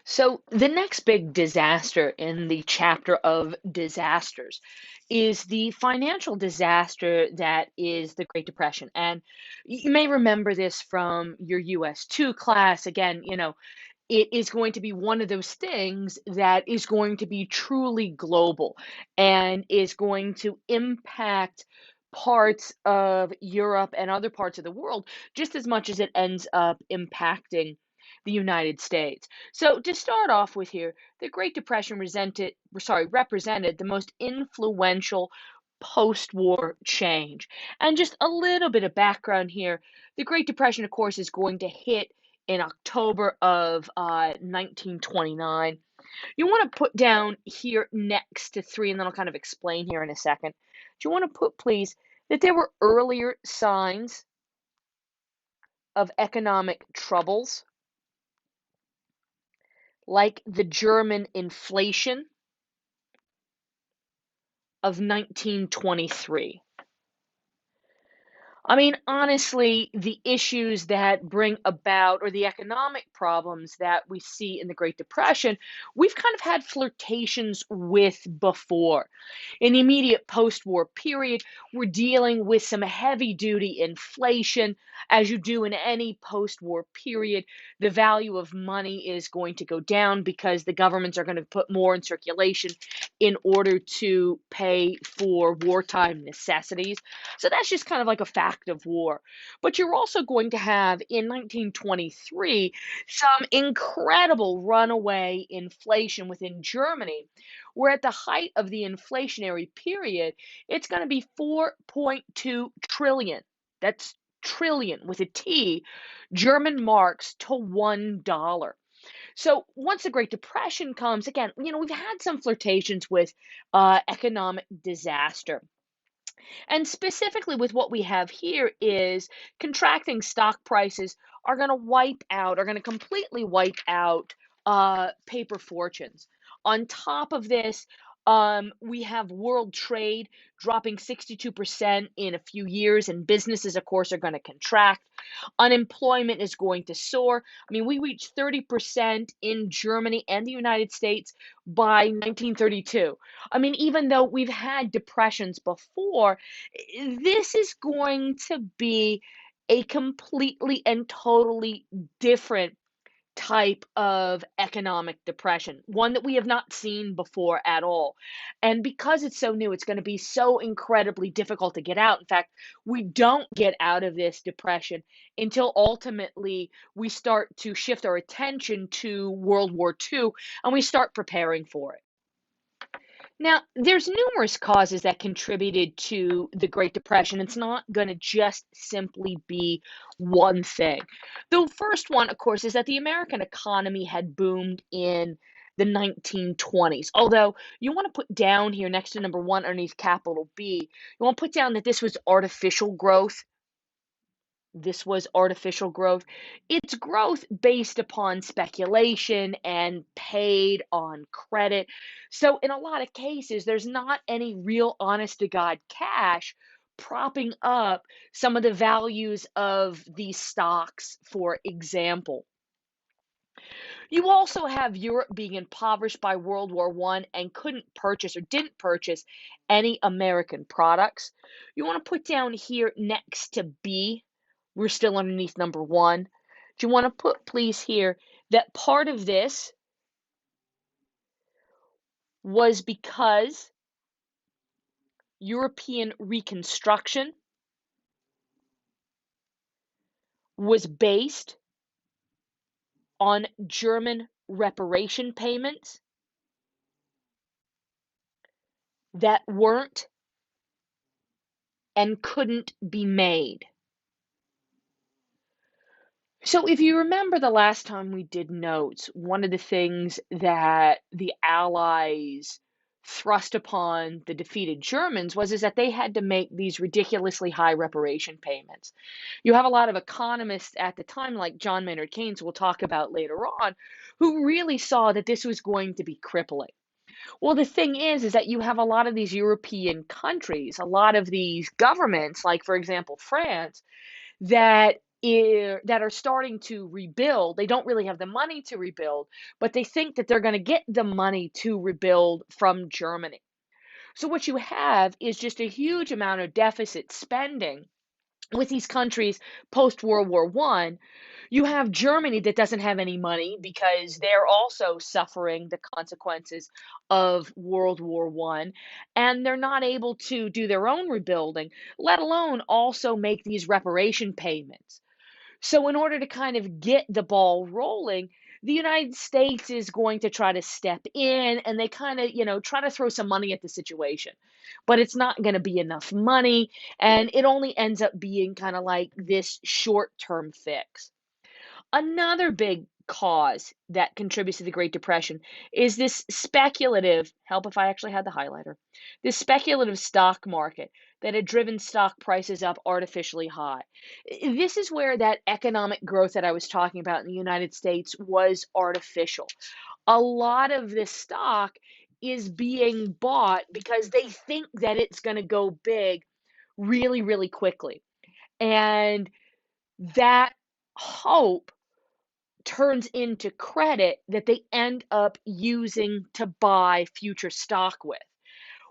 So, the next big disaster in the chapter of disasters is the financial disaster that is the Great Depression. And you may remember this from your US 2 class. Again, it is going to be one of those things that is going to be truly global and is going to impact parts of Europe and other parts of the world just as much as it ends up impacting the United States. So to start off with here, the Great Depression represented the most influential post-war change. And just a little bit of background here, the Great Depression, of course, is going to hit in October of 1929. You want to put down here next to three, and then I'll kind of explain here in a second. Do you want to put, please, that there were earlier signs of economic troubles, like the German inflation of 1923. I mean, honestly, the issues that bring about, or the economic problems that we see in the Great Depression, we've kind of had flirtations with before. In the immediate post war period, we're dealing with some heavy duty inflation. As you do in any post war period, the value of money is going to go down because the governments are going to put more in circulation in order to pay for wartime necessities. So that's just kind of like a fact of war. But you're also going to have in 1923 some incredible runaway inflation within Germany, where at the height of the inflationary period, it's going to be 4.2 trillion. That's trillion with a T, German marks to $1. So once the Great Depression comes, again, we've had some flirtations with economic disaster. And specifically with what we have here is contracting stock prices are going to completely wipe out paper fortunes. On top of this, we have world trade dropping 62% in a few years, and businesses, of course, are going to contract. Unemployment is going to soar. I mean, we reached 30% in Germany and the United States by 1932. I mean, even though we've had depressions before, this is going to be a completely and totally different type of economic depression, one that we have not seen before at all. And because it's so new, it's going to be so incredibly difficult to get out. In fact, we don't get out of this depression until ultimately we start to shift our attention to World War II and we start preparing for it. Now, there's numerous causes that contributed to the Great Depression. It's not going to just simply be one thing. The first one, of course, is that the American economy had boomed in the 1920s. Although you want to put down here next to number one underneath capital B, you want to put down that this was artificial growth. This was artificial growth. It's growth based upon speculation and paid on credit. So, in a lot of cases, there's not any real honest to God cash propping up some of the values of these stocks, for example. You also have Europe being impoverished by World War One and couldn't purchase or didn't purchase any American products. You want to put down here next to B, we're still underneath number one. Do you want to put, please, here that part of this was because European reconstruction was based on German reparation payments that weren't and couldn't be made. So, if you remember the last time we did notes, one of the things that the Allies thrust upon the defeated Germans was is that they had to make these ridiculously high reparation payments. You have a lot of economists at the time, like John Maynard Keynes, who we'll talk about later on, who really saw that this was going to be crippling. Well, the thing is that you have a lot of these European countries, a lot of these governments, like for example France, that that are starting to rebuild. They don't really have the money to rebuild, but they think that they're going to get the money to rebuild from Germany. So what you have is just a huge amount of deficit spending with these countries post World War One. You have Germany that doesn't have any money because they're also suffering the consequences of World War One, and they're not able to do their own rebuilding, let alone also make these reparation payments. So, in order to kind of get the ball rolling, the United States is going to try to step in and they kind of, try to throw some money at the situation. But it's not going to be enough money. And it only ends up being kind of like this short term fix. Another big cause that contributes to the Great Depression is this speculative, help if I actually had the highlighter, this speculative stock market that had driven stock prices up artificially high. This is where that economic growth that I was talking about in the United States was artificial. A lot of this stock is being bought because they think that it's going to go big really, really quickly. And that hope turns into credit that they end up using to buy future stock with.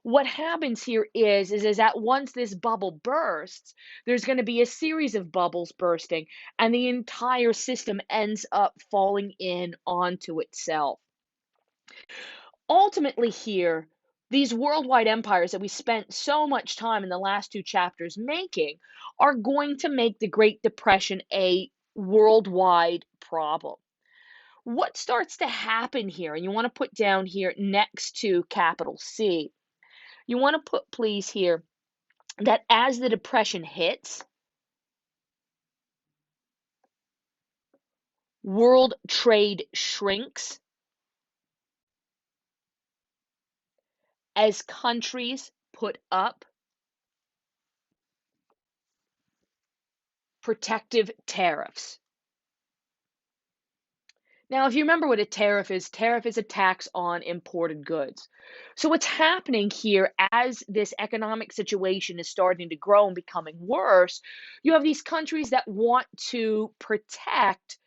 What happens here is that once this bubble bursts, there's going to be a series of bubbles bursting, and the entire system ends up falling in onto itself. Ultimately, here, these worldwide empires that we spent so much time in the last two chapters making are going to make the Great Depression a worldwide problem. What starts to happen here, and you want to put down here next to capital C, you want to put, please, here that as the Depression hits, world trade shrinks as countries put up protective tariffs. Now, if you remember what a tariff is a tax on imported goods. So, what's happening here as this economic situation is starting to grow and becoming worse, you have these countries that want to protect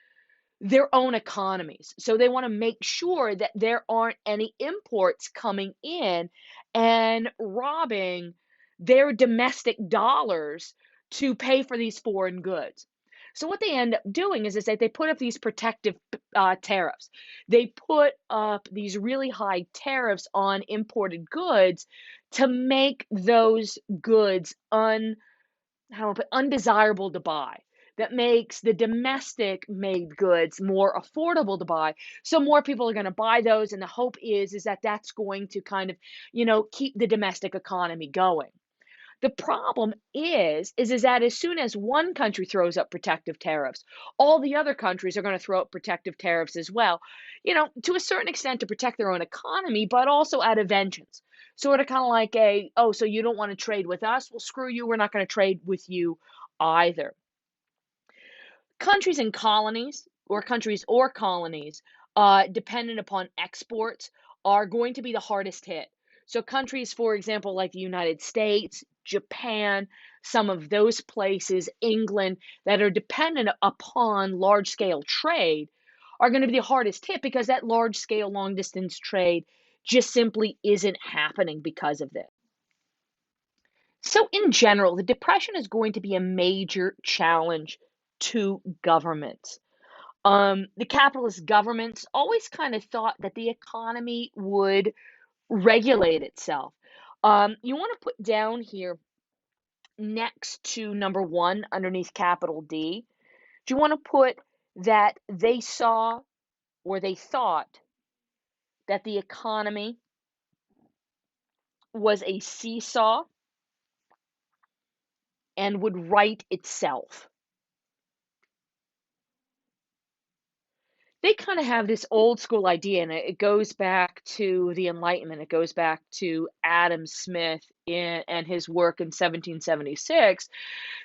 their own economies. So they want to make sure that there aren't any imports coming in and robbing their domestic dollars to pay for these foreign goods. So what they end up doing is that they put up these protective tariffs. They put up these really high tariffs on imported goods to make those goods how do I put undesirable to buy. That makes the domestic made goods more affordable to buy. So more people are going to buy those, and the hope is that that's going to kind of, keep the domestic economy going. The problem is that as soon as one country throws up protective tariffs, all the other countries are going to throw up protective tariffs as well, to a certain extent to protect their own economy, but also out of vengeance. Sort of kind of like oh, so you don't want to trade with us? Well, screw you. We're not going to trade with you either. Countries or colonies, dependent upon exports, are going to be the hardest hit. So countries, for example, like the United States, Japan, some of those places, England, that are dependent upon large scale trade are going to be the hardest hit because that large scale long distance trade just simply isn't happening because of this. So, in general, the Depression is going to be a major challenge to governments. The capitalist governments always kind of thought that the economy would regulate itself. You want to put down here next to number one underneath capital D, do you want to put that they saw or they thought that the economy was a seesaw and would right itself? They kind of have this old school idea, and it goes back to the Enlightenment. It goes back to Adam Smith and his work in 1776,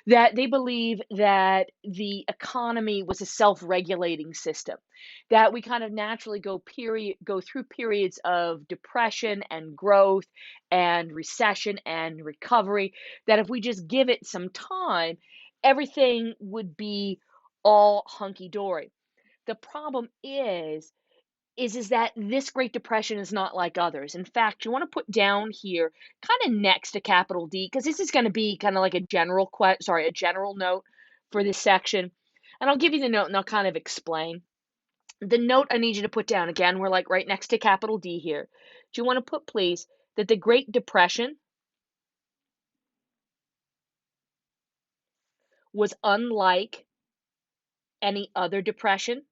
that they believe that the economy was a self-regulating system, that we kind of naturally go through periods of depression and growth and recession and recovery, that if we just give it some time, everything would be all hunky dory. The problem is that this Great Depression is not like others. In fact, you want to put down here kind of next to capital D, because this is going to be kind of like a a general note for this section. And I'll give you the note and I'll kind of explain. The note I need you to put down again, we're like right next to capital D here. Do you want to put, please, that the Great Depression was unlike any other depression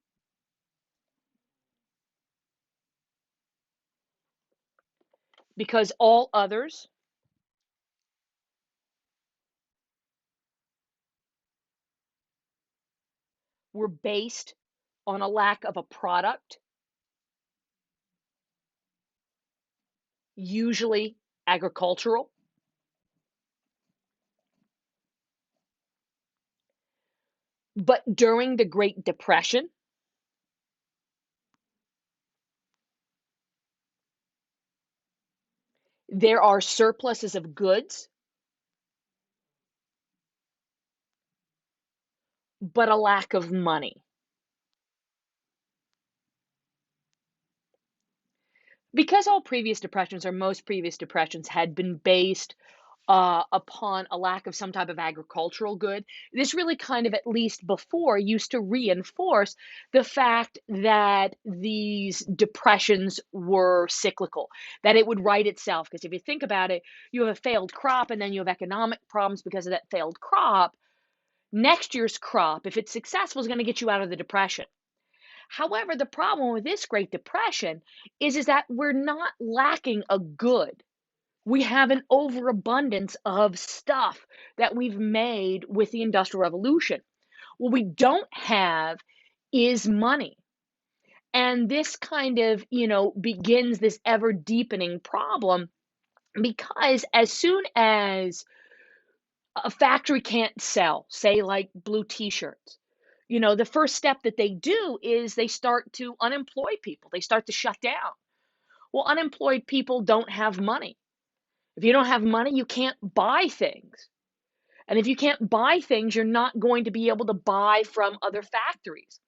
because all others were based on a lack of a product, usually agricultural. But during the Great Depression, there are surpluses of goods, but a lack of money. Because all previous depressions, or most previous depressions, had been based upon a lack of some type of agricultural good, this really kind of, at least before, used to reinforce the fact that these depressions were cyclical, that it would right itself. Because if you think about it, you have a failed crop and then you have economic problems because of that failed crop. Next year's crop, if it's successful, is going to get you out of the depression. However, the problem with this Great Depression is that we're not lacking a good. We have an overabundance of stuff that we've made with the Industrial Revolution. What we don't have is money. And this kind of, begins this ever deepening problem because as soon as a factory can't sell, say like blue t-shirts, the first step that they do is they start to unemploy people. They start to shut down. Well, unemployed people don't have money. If you don't have money, you can't buy things. And if you can't buy things, you're not going to be able to buy from other factories.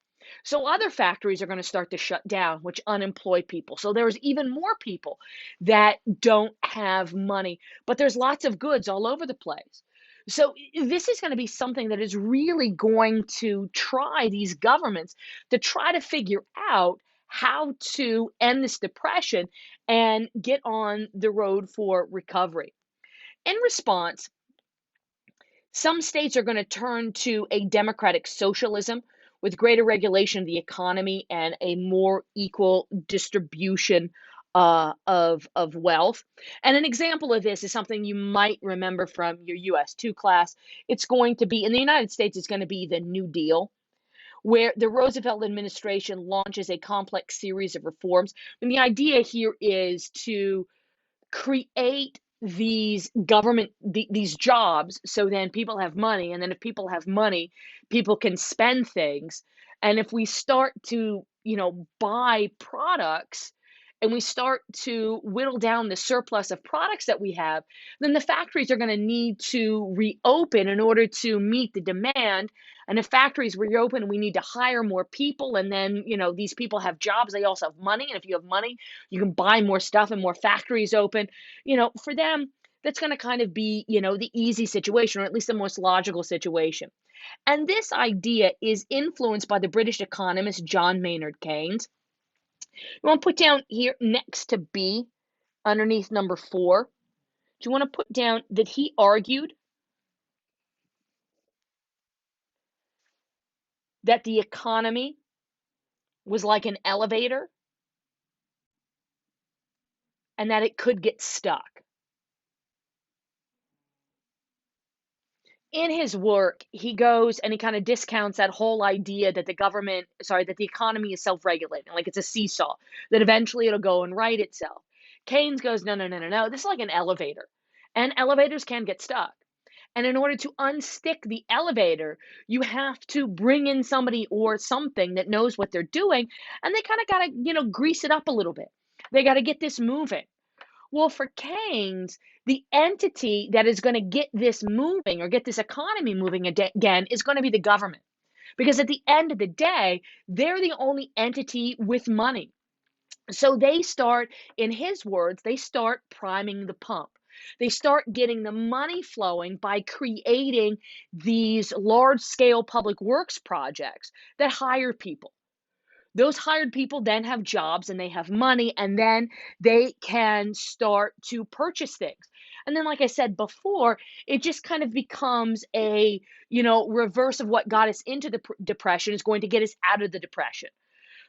So other factories are going to start to shut down, which unemploy people. So there's even more people that don't have money, but there's lots of goods all over the place. So this is going to be something that is really going to try these governments to try to figure out how to end this depression and get on the road for recovery. In response, some states are going to turn to a democratic socialism with greater regulation of the economy and a more equal distribution of wealth. And an example of this is something you might remember from your US2 class. It's going to be, in the United States, it's going to be the New Deal, where the Roosevelt administration launches a complex series of reforms. And the idea here is to create these jobs, so then people have money, and then if people have money, people can spend things. And if we start to buy products, and we start to whittle down the surplus of products that we have, then the factories are going to need to reopen in order to meet the demand. And if factories reopen, we need to hire more people. And then, these people have jobs, they also have money. And if you have money, you can buy more stuff and more factories open. For them, that's going to kind of be, the easy situation, or at least the most logical situation. And this idea is influenced by the British economist John Maynard Keynes. You want to put down here next to B, underneath number 4, do you want to put down that he argued that the economy was like an elevator and that it could get stuck? In his work, he goes and he kind of discounts that whole idea that that the economy is self-regulating, like it's a seesaw, that eventually it'll go and right itself. Keynes goes, no, no, no, no, no. This is like an elevator, and elevators can get stuck. And in order to unstick the elevator, you have to bring in somebody or something that knows what they're doing, and they kind of got to, grease it up a little bit. They got to get this moving. Well, for Keynes, the entity that is going to get this moving or get this economy moving again is going to be the government. Because at the end of the day, they're the only entity with money. So they start, in his words, they start priming the pump. They start getting the money flowing by creating these large scale public works projects that hire people. Those hired people then have jobs and they have money, and then they can start to purchase things. And then, like I said before, it just kind of becomes a, reverse of what got us into the depression is going to get us out of the depression.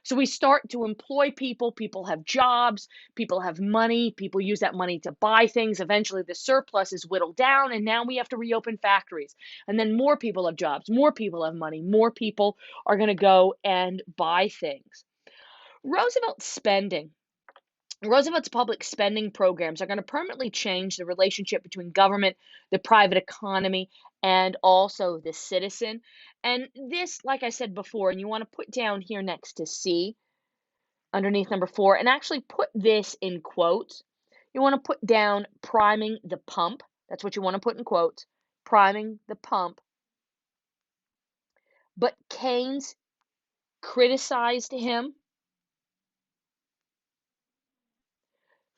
So we start to employ people, people have jobs, people have money, people use that money to buy things. Eventually, the surplus is whittled down, and now we have to reopen factories. And then more people have jobs, more people have money, more people are going to go and buy things. Roosevelt's spending. Roosevelt's public spending programs are going to permanently change the relationship between government, the private economy, and also the citizen. And this, like I said before, and you want to put down here next to C, underneath number 4, and actually put this in quotes. You want to put down priming the pump. That's what you want to put in quotes, priming the pump. But Keynes criticized him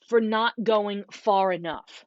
for not going far enough.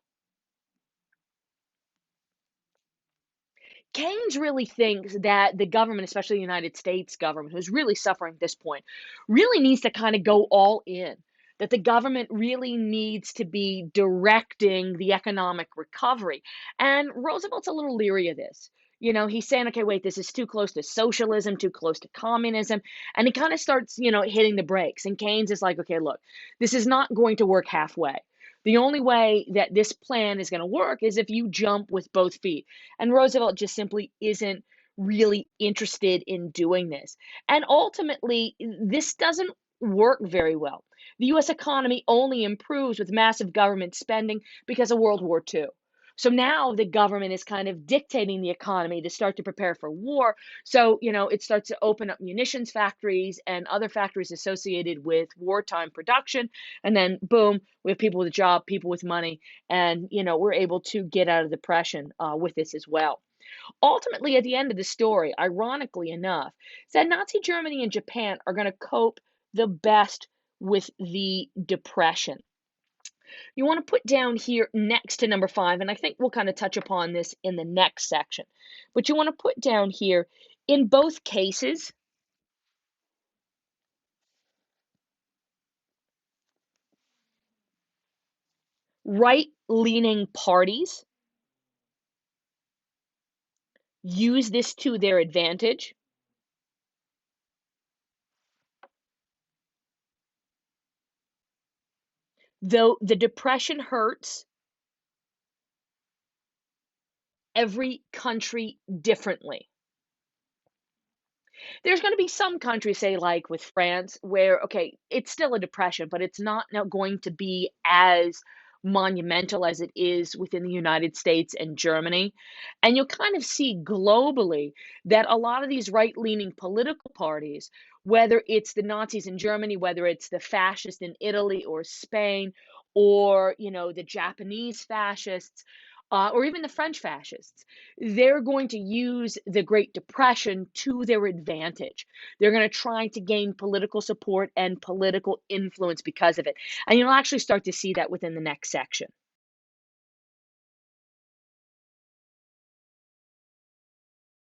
Keynes really thinks that the government, especially the United States government, who's really suffering at this point, really needs to kind of go all in. That the government really needs to be directing the economic recovery. And Roosevelt's a little leery of this. He's saying, okay, wait, this is too close to socialism, too close to communism. And he kind of starts, hitting the brakes. And Keynes is like, okay, look, this is not going to work halfway. The only way that this plan is going to work is if you jump with both feet. And Roosevelt just simply isn't really interested in doing this. And ultimately, this doesn't work very well. The US economy only improves with massive government spending because of World War II. So now the government is kind of dictating the economy to start to prepare for war. So, it starts to open up munitions factories and other factories associated with wartime production. And then, boom, we have people with a job, people with money, and, we're able to get out of depression with this as well. Ultimately, at the end of the story, ironically enough, is that Nazi Germany and Japan are going to cope the best with the depression. You want to put down here next to number 5, and I think we'll kind of touch upon this in the next section. But you want to put down here, in both cases, right-leaning parties use this to their advantage. Though the depression hurts every country differently. There's going to be some countries, say like with France, where, okay, it's still a depression, but it's not now going to be as monumental as it is within the United States and Germany. And you'll kind of see globally that a lot of these right-leaning political parties, whether it's the Nazis in Germany, whether it's the fascists in Italy or Spain, or, the Japanese fascists, or even the French fascists, they're going to use the Great Depression to their advantage. They're going to try to gain political support and political influence because of it. And you'll actually start to see that within the next section.